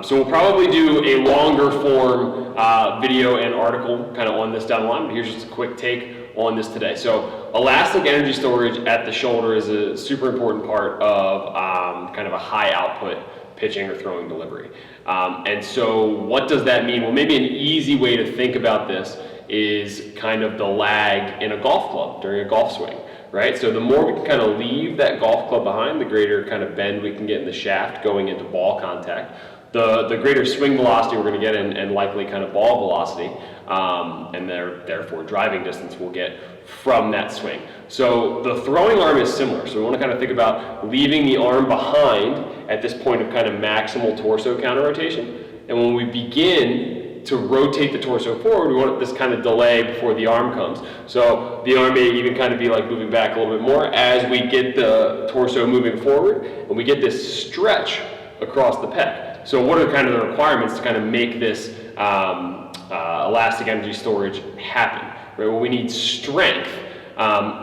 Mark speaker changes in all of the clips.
Speaker 1: So we'll probably do a longer form video and article kind of on this down the line, but here's just a quick take on this today. So elastic energy storage at the shoulder is a super important part of kind of a high output pitching or throwing delivery. And so what does that mean? Well, maybe an easy way to think about this is kind of the lag in a golf club during a golf swing, right? So the more we can kind of leave that golf club behind, the greater kind of bend we can get in the shaft going into ball contact, the greater swing velocity we're going to get and likely kind of ball velocity, and therefore driving distance we'll get from that swing. So the throwing arm is similar. So we want to kind of think about leaving the arm behind at this point of kind of maximal torso counter rotation. And when we begin to rotate the torso forward, we want this kind of delay before the arm comes. So the arm may even kind of be like moving back a little bit more as we get the torso moving forward, and we get this stretch across the pec. So what are kind of the requirements to kind of make this elastic energy storage happen? Right? Well, we need strength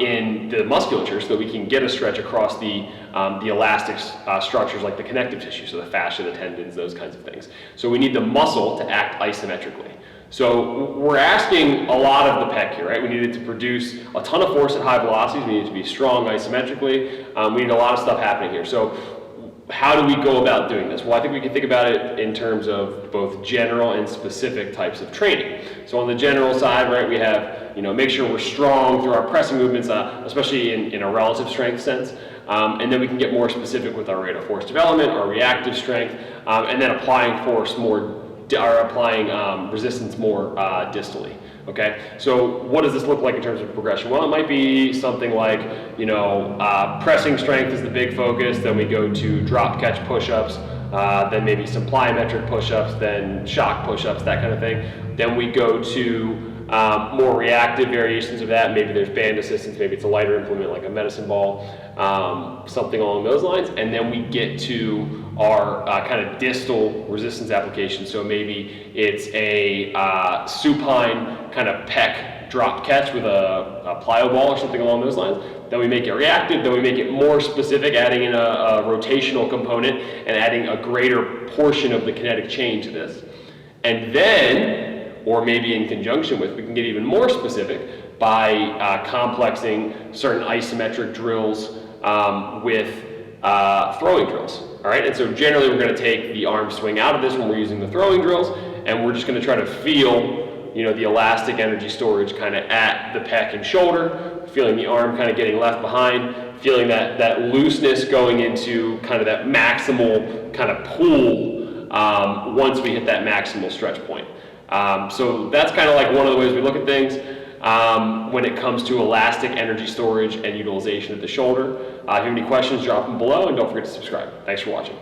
Speaker 1: in the musculature so that we can get a stretch across the elastic structures like the connective tissue, so the fascia, the tendons, those kinds of things. So we need the muscle to act isometrically. So we're asking a lot of the pec here, right? We need it to produce a ton of force at high velocities. We need it to be strong isometrically. We need a lot of stuff happening here. So how do we go about doing this? Well, I think we can think about it in terms of both general and specific types of training. So on the general side, right, we have, make sure we're strong through our pressing movements, especially in a relative strength sense. And then we can get more specific with our rate of force development, our reactive strength, and then applying force more, or applying resistance more distally. Okay, so what does this look like in terms of progression? Well, it might be something like, pressing strength is the big focus, then we go to drop catch push-ups, then maybe some plyometric push-ups, then shock push-ups, that kind of thing. Then we go to more reactive variations of that. Maybe there's band assistance, maybe it's a lighter implement like a medicine ball, something along those lines. And then we get to our kind of distal resistance application. So maybe it's a supine kind of pec drop catch with a plyo ball or something along those lines. Then we make it reactive, then we make it more specific, adding in a rotational component and adding a greater portion of the kinetic chain to this. And then, or maybe in conjunction with, we can get even more specific by complexing certain isometric drills with throwing drills. All right, and so generally we're going to take the arm swing out of this when we're using the throwing drills, and we're just going to try to feel, the elastic energy storage kind of at the pec and shoulder, feeling the arm kind of getting left behind, feeling that looseness going into kind of that maximal kind of pull once we hit that maximal stretch point. So that's kind of like one of the ways we look at things when it comes to elastic energy storage and utilization at the shoulder. If you have any questions, drop them below, and don't forget to subscribe. Thanks for watching.